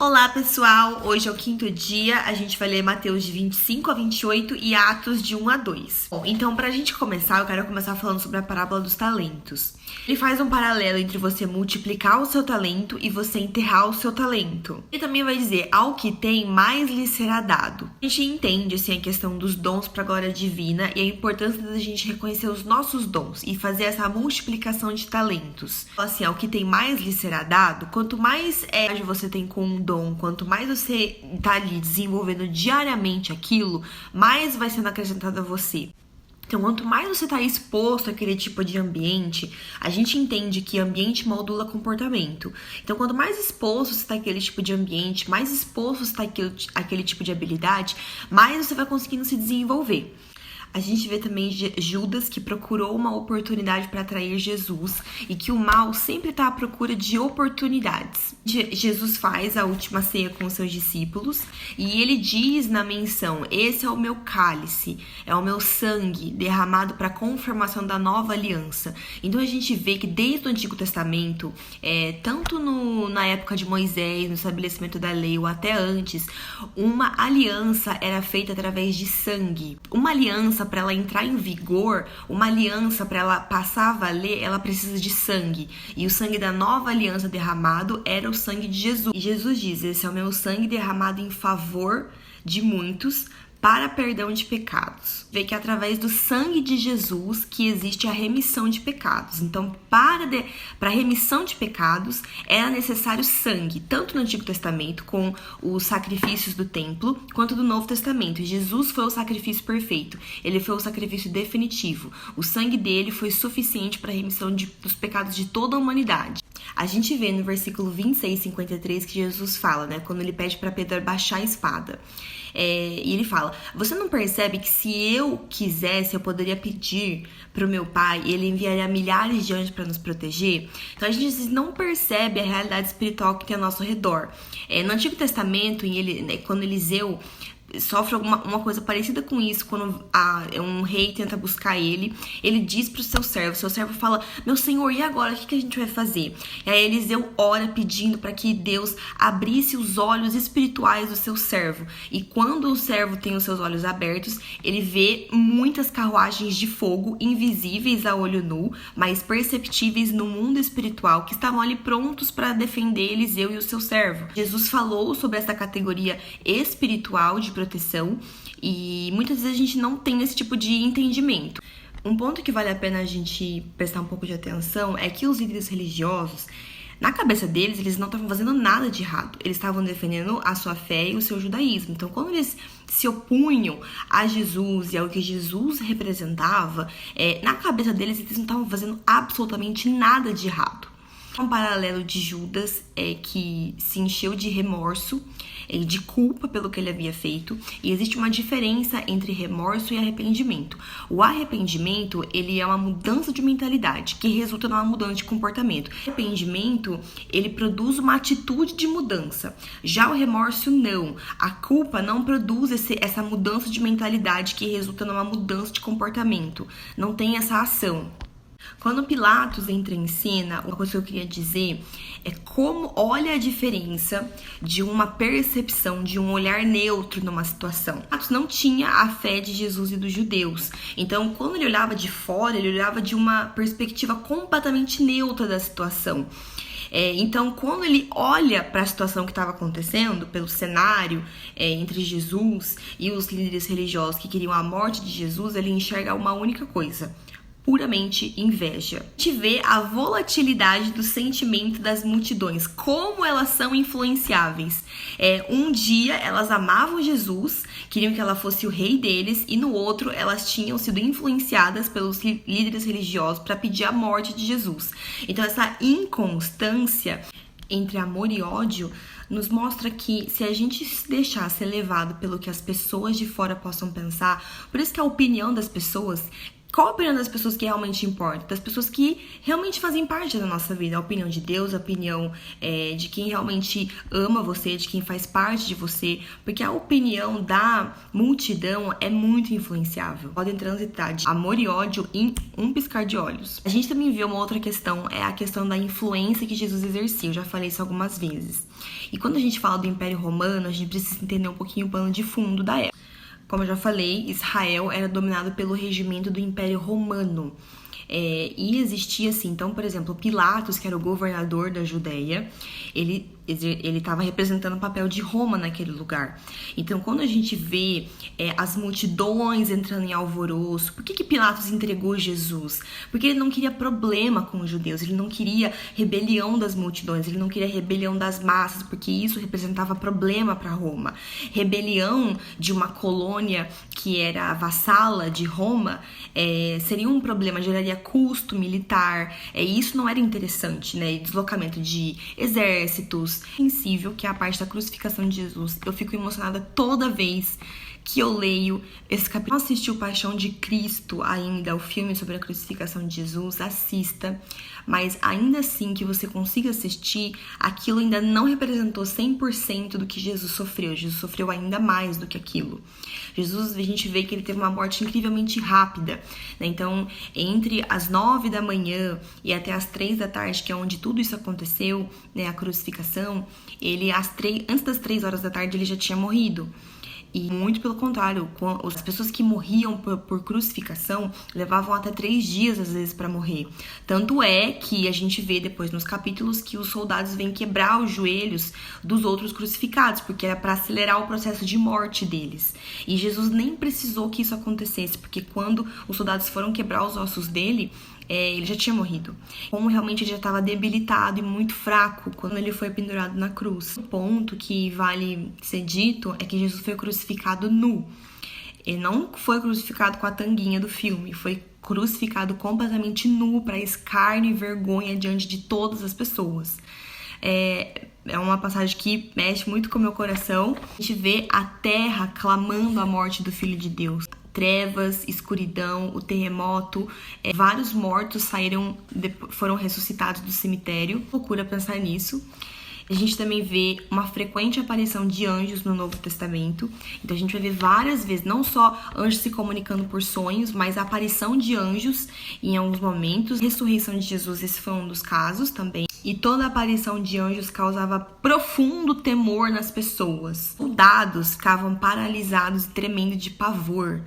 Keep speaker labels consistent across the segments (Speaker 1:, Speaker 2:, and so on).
Speaker 1: Olá pessoal, hoje é o quinto dia, a gente vai ler Mateus de 25 a 28 e Atos de 1 a 2. Bom, então pra gente começar, eu quero começar falando sobre a parábola dos talentos. Ele faz um paralelo entre você multiplicar o seu talento e você enterrar o seu talento. Ele também vai dizer, ao que tem, mais lhe será dado. A gente entende assim, a questão dos dons para a glória divina e a importância da gente reconhecer os nossos dons e fazer essa multiplicação de talentos. Assim, ao que tem, mais lhe será dado. Quanto mais você tem com um dom, quanto mais você tá ali desenvolvendo diariamente aquilo, mais vai sendo acrescentado a você. Então, quanto mais você está exposto àquele tipo de ambiente, a gente entende que ambiente moldula comportamento. Então, quanto mais exposto você está àquele tipo de ambiente, mais exposto você está àquele tipo de habilidade, mais você vai conseguindo se desenvolver. A gente vê também Judas que procurou uma oportunidade para atrair Jesus e que o mal sempre está à procura de oportunidades. Jesus faz a última ceia com os seus discípulos e ele diz na menção, esse é o meu cálice, é o meu sangue derramado para a confirmação da nova aliança. Então a gente vê que desde o Antigo Testamento, tanto na época de Moisés, no estabelecimento da lei ou até antes, uma aliança era feita através de sangue. Uma aliança, para ela entrar em vigor, uma aliança para ela passar a valer, ela precisa de sangue. E o sangue da nova aliança derramado era o sangue de Jesus. E Jesus diz, esse é o meu sangue derramado em favor de muitos para perdão de pecados. Vê que é através do sangue de Jesus que existe a remissão de pecados. Então, para remissão de pecados, era necessário sangue, tanto no Antigo Testamento, com os sacrifícios do templo, quanto do Novo Testamento. E Jesus foi o sacrifício perfeito. Ele foi o sacrifício definitivo. O sangue dele foi suficiente para a remissão dos pecados de toda a humanidade. A gente vê no versículo 26 e 53 que Jesus fala, né? Quando ele pede para Pedro baixar a espada. E ele fala, você não percebe que se eu quisesse, eu poderia pedir para o meu pai e ele enviaria milhares de anjos para nos proteger? Então a gente não percebe a realidade espiritual que tem ao nosso redor. No Antigo Testamento, quando Eliseu sofre uma coisa parecida com isso, quando um rei tenta buscar ele diz pro seu servo fala, meu senhor, e agora, o que a gente vai fazer? E aí Eliseu ora pedindo para que Deus abrisse os olhos espirituais do seu servo, e quando o servo tem os seus olhos abertos, ele vê muitas carruagens de fogo, invisíveis a olho nu, mas perceptíveis no mundo espiritual, que estavam ali prontos para defender Eliseu e o seu servo. Jesus falou sobre essa categoria espiritual de proteção e muitas vezes a gente não tem esse tipo de entendimento. Um ponto que vale a pena a gente prestar um pouco de atenção é que os líderes religiosos, na cabeça deles, eles não estavam fazendo nada de errado. Eles estavam defendendo a sua fé e o seu judaísmo. Então, quando eles se opunham a Jesus e ao que Jesus representava, na cabeça deles, eles não estavam fazendo absolutamente nada de errado. Um paralelo de Judas que se encheu de remorso, de culpa pelo que ele havia feito, e existe uma diferença entre remorso e arrependimento. O arrependimento, ele é uma mudança de mentalidade que resulta numa mudança de comportamento. O arrependimento, ele produz uma atitude de mudança. Já o remorso, não. A culpa não produz essa mudança de mentalidade que resulta numa mudança de comportamento. Não tem essa ação. Quando Pilatos entra em cena, uma coisa que eu queria dizer é como olha a diferença de uma percepção, de um olhar neutro numa situação. Pilatos não tinha a fé de Jesus e dos judeus. Então, quando ele olhava de fora, ele olhava de uma perspectiva completamente neutra da situação. Então, quando ele olha para a situação que estava acontecendo, pelo cenário entre Jesus e os líderes religiosos que queriam a morte de Jesus, ele enxerga uma única coisa: puramente inveja. A gente vê a volatilidade do sentimento das multidões, como elas são influenciáveis. Um dia elas amavam Jesus, queriam que ela fosse o rei deles, e no outro elas tinham sido influenciadas pelos líderes religiosos para pedir a morte de Jesus. Então essa inconstância entre amor e ódio nos mostra que se a gente se deixar ser levado pelo que as pessoas de fora possam pensar, por isso que a opinião das pessoas Qual a opinião das pessoas que realmente importa? Das pessoas que realmente fazem parte da nossa vida. A opinião de Deus, a opinião de quem realmente ama você, de quem faz parte de você. Porque a opinião da multidão é muito influenciável. Podem transitar de amor e ódio em um piscar de olhos. A gente também vê uma outra questão, é a questão da influência que Jesus exercia. Eu já falei isso algumas vezes. E quando a gente fala do Império Romano, a gente precisa entender um pouquinho o pano de fundo da época. Como eu já falei, Israel era dominado pelo regimento do Império Romano. E existia assim, então, por exemplo, Pilatos, que era o governador da Judéia, ele estava representando o papel de Roma naquele lugar. Então, quando a gente vê as multidões entrando em alvoroço, por que Pilatos entregou Jesus? Porque ele não queria problema com os judeus, ele não queria rebelião das multidões, ele não queria rebelião das massas, porque isso representava problema para Roma. Rebelião de uma colônia que era vassala de Roma seria um problema, geraria custo militar, isso não era interessante, né? Deslocamento de exércitos, sensível, que é a parte da crucificação de Jesus. Eu fico emocionada toda vez que eu leio esse capítulo. Não assistiu Paixão de Cristo ainda, o filme sobre a crucificação de Jesus, assista, mas ainda assim que você consiga assistir, aquilo ainda não representou 100% do que Jesus sofreu. Jesus sofreu ainda mais do que aquilo. Jesus, a gente vê que ele teve uma morte incrivelmente rápida, né? Então, entre as 9 da manhã e até as 3 da tarde, que é onde tudo isso aconteceu, né, a crucificação, ele antes das 3 horas da tarde ele já tinha morrido. E muito pelo contrário, as pessoas que morriam por crucificação levavam até 3 dias, às vezes, para morrer. Tanto é que a gente vê depois nos capítulos que os soldados vêm quebrar os joelhos dos outros crucificados, porque era para acelerar o processo de morte deles. E Jesus nem precisou que isso acontecesse, porque quando os soldados foram quebrar os ossos dele, ele já tinha morrido. Como realmente ele já estava debilitado e muito fraco quando ele foi pendurado na cruz. O ponto que vale ser dito é que Jesus foi crucificado nu. Ele não foi crucificado com a tanguinha do filme, foi crucificado completamente nu, para escárnio e vergonha diante de todas as pessoas. É uma passagem que mexe muito com o meu coração. A gente vê a terra clamando a morte do Filho de Deus. Trevas, escuridão, o terremoto, vários mortos foram ressuscitados do cemitério. Procura pensar nisso. A gente também vê uma frequente aparição de anjos no Novo Testamento. Então a gente vai ver várias vezes, não só anjos se comunicando por sonhos, mas a aparição de anjos em alguns momentos. A ressurreição de Jesus, esse foi um dos casos também. E toda a aparição de anjos causava profundo temor nas pessoas. Soldados ficavam paralisados e tremendo de pavor.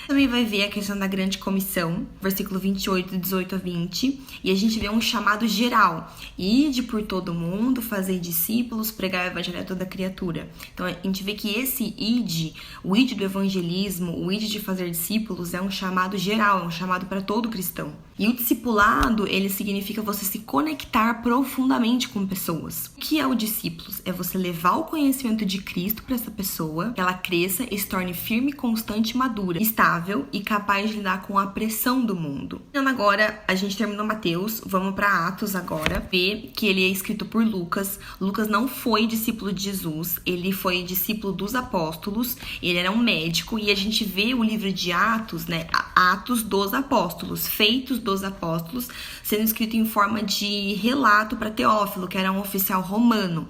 Speaker 1: Também vai ver a questão da grande comissão, versículo 28, 18 a 20, e a gente vê um chamado geral. Ide por todo o mundo, fazer discípulos, pregar o evangelho a toda criatura. Então a gente vê que esse ide, o ide do evangelismo, o ide de fazer discípulos é um chamado geral, é um chamado para todo cristão. E o discipulado, ele significa você se conectar profundamente com pessoas. O que é o discípulos? É você levar o conhecimento de Cristo para essa pessoa, que ela cresça e se torne firme, constante, madura, estável e capaz de lidar com a pressão do mundo. Então agora, a gente terminou Mateus, vamos para Atos agora, ver que ele é escrito por Lucas. Lucas não foi discípulo de Jesus, ele foi discípulo dos apóstolos, ele era um médico, e a gente vê o livro de Atos, né, Atos dos Apóstolos, Feitos dos Apóstolos, sendo escrito em forma de relato para Teófilo, que era um oficial romano.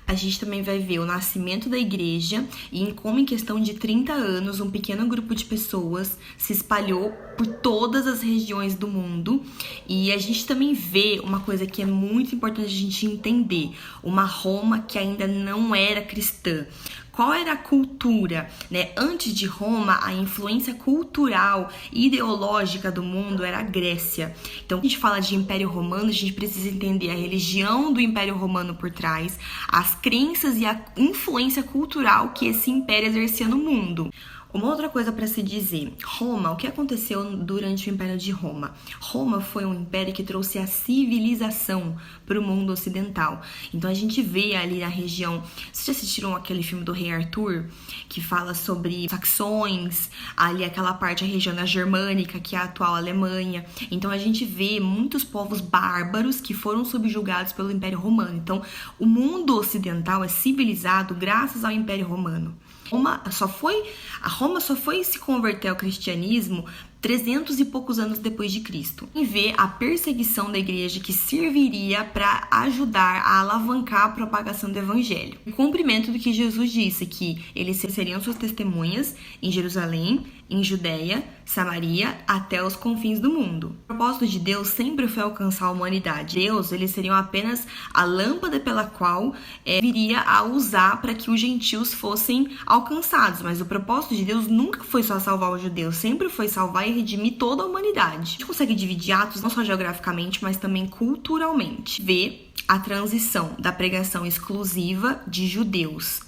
Speaker 1: A gente também vai ver o nascimento da igreja e em como, em questão de 30 anos, um pequeno grupo de pessoas se espalhou por todas as regiões do mundo. E a gente também vê uma coisa que é muito importante a gente entender: uma Roma que ainda não era cristã. Qual era a cultura, né? Antes de Roma, a influência cultural e ideológica do mundo era a Grécia. Então, quando a gente fala de Império Romano, a gente precisa entender a religião do Império Romano por trás, as crenças e a influência cultural que esse império exercia no mundo. Uma outra coisa para se dizer: Roma, o que aconteceu durante o Império de Roma? Roma foi um império que trouxe a civilização para o mundo ocidental. Então a gente vê ali na região. Vocês já assistiram aquele filme do Rei Arthur, que fala sobre saxões, ali aquela parte, a região da Germânica, que é a atual Alemanha. Então a gente vê muitos povos bárbaros que foram subjugados pelo Império Romano. Então o mundo ocidental é civilizado graças ao Império Romano. Roma só foi se converter ao cristianismo 300 e poucos anos depois de Cristo. E vê a perseguição da igreja que serviria para ajudar a alavancar a propagação do evangelho. O cumprimento do que Jesus disse, que eles seriam suas testemunhas em Jerusalém, em Judeia, Samaria, até os confins do mundo. O propósito de Deus sempre foi alcançar a humanidade. Deus, eles seriam apenas a lâmpada pela qual viria a usar para que os gentios fossem alcançados. Mas o propósito de Deus nunca foi só salvar os judeus, sempre foi salvar e redimir toda a humanidade. A gente consegue dividir Atos não só geograficamente, mas também culturalmente. Ver a transição da pregação exclusiva de judeus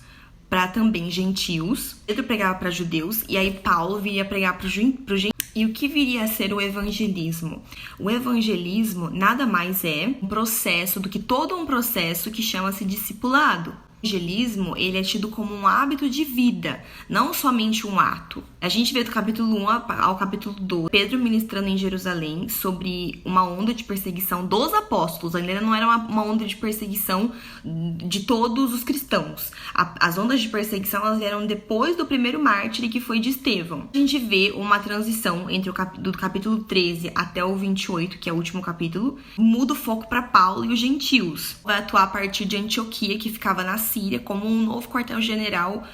Speaker 1: para também gentios. Pedro pregava para judeus e aí Paulo viria pregar para os gentios. E o que viria a ser o evangelismo? O evangelismo nada mais é um processo do que todo um processo que chama-se discipulado. O evangelismo, ele é tido como um hábito de vida, não somente um ato. A gente vê do capítulo 1 ao capítulo 2, Pedro ministrando em Jerusalém sobre uma onda de perseguição dos apóstolos. Ainda não era uma onda de perseguição de todos os cristãos. As ondas de perseguição, elas vieram depois do primeiro mártir, que foi de Estevão. A gente vê uma transição entre do capítulo 13 até o 28, que é o último capítulo, muda o foco para Paulo e os gentios. Vai atuar a partir de Antioquia, que ficava na Síria, como um novo quartel-general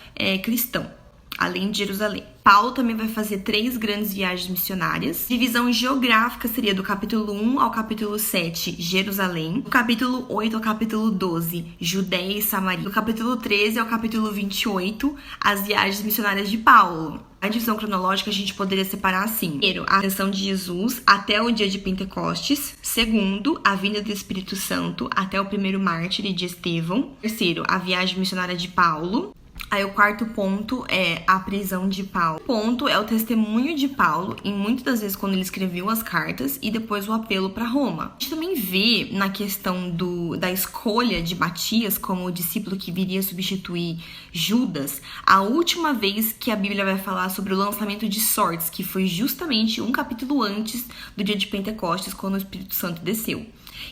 Speaker 1: cristão, além de Jerusalém. Paulo também vai fazer 3 grandes viagens missionárias. Divisão geográfica seria do capítulo 1 ao capítulo 7, Jerusalém. Do capítulo 8 ao capítulo 12, Judeia e Samaria. Do capítulo 13 ao capítulo 28, as viagens missionárias de Paulo. A divisão cronológica a gente poderia separar assim. Primeiro, a ascensão de Jesus até o dia de Pentecostes. Segundo, a vinda do Espírito Santo até o primeiro mártir de Estevão. Terceiro, a viagem missionária de Paulo. Aí o quarto ponto é a prisão de Paulo. O ponto é o testemunho de Paulo, e muitas das vezes quando ele escreveu as cartas, e depois o apelo para Roma. A gente também vê na questão da escolha de Matias como o discípulo que viria substituir Judas, a última vez que a Bíblia vai falar sobre o lançamento de sortes, que foi justamente um capítulo antes do dia de Pentecostes, quando o Espírito Santo desceu.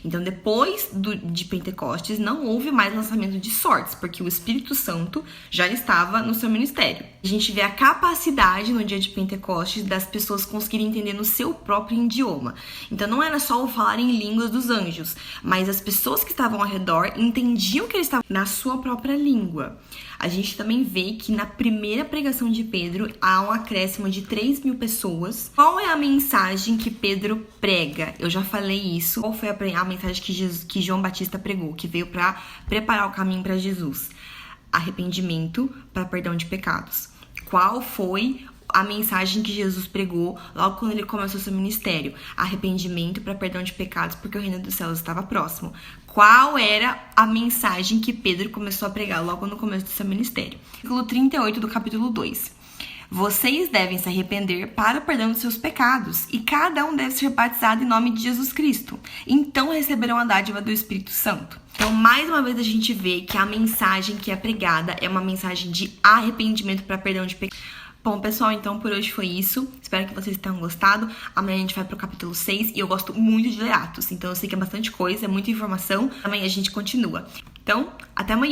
Speaker 1: Então, depois de Pentecostes, não houve mais lançamento de sortes, porque o Espírito Santo já estava no seu ministério. A gente vê a capacidade no dia de Pentecostes das pessoas conseguirem entender no seu próprio idioma. Então, não era só o falar em línguas dos anjos, mas as pessoas que estavam ao redor entendiam que eles estavam na sua própria língua. A gente também vê que na primeira pregação de Pedro há um acréscimo de 3.000 pessoas. Qual é a mensagem que Pedro prega? Eu já falei isso. Qual foi a mensagem que João Batista pregou, que veio para preparar o caminho para Jesus? Arrependimento para perdão de pecados. Qual foi a mensagem que Jesus pregou logo quando ele começou seu ministério? Arrependimento para perdão de pecados, porque o reino dos céus estava próximo. Qual era a mensagem que Pedro começou a pregar logo no começo do seu ministério? Versículo 38 do capítulo 2. Vocês devem se arrepender para o perdão dos seus pecados, e cada um deve ser batizado em nome de Jesus Cristo. Então receberão a dádiva do Espírito Santo. Então, mais uma vez a gente vê que a mensagem que é pregada é uma mensagem de arrependimento para perdão de pecados. Bom, pessoal, então por hoje foi isso. Espero que vocês tenham gostado. Amanhã a gente vai pro capítulo 6 e eu gosto muito de ler Atos. Então eu sei que é bastante coisa, é muita informação. Amanhã a gente continua. Então, até amanhã.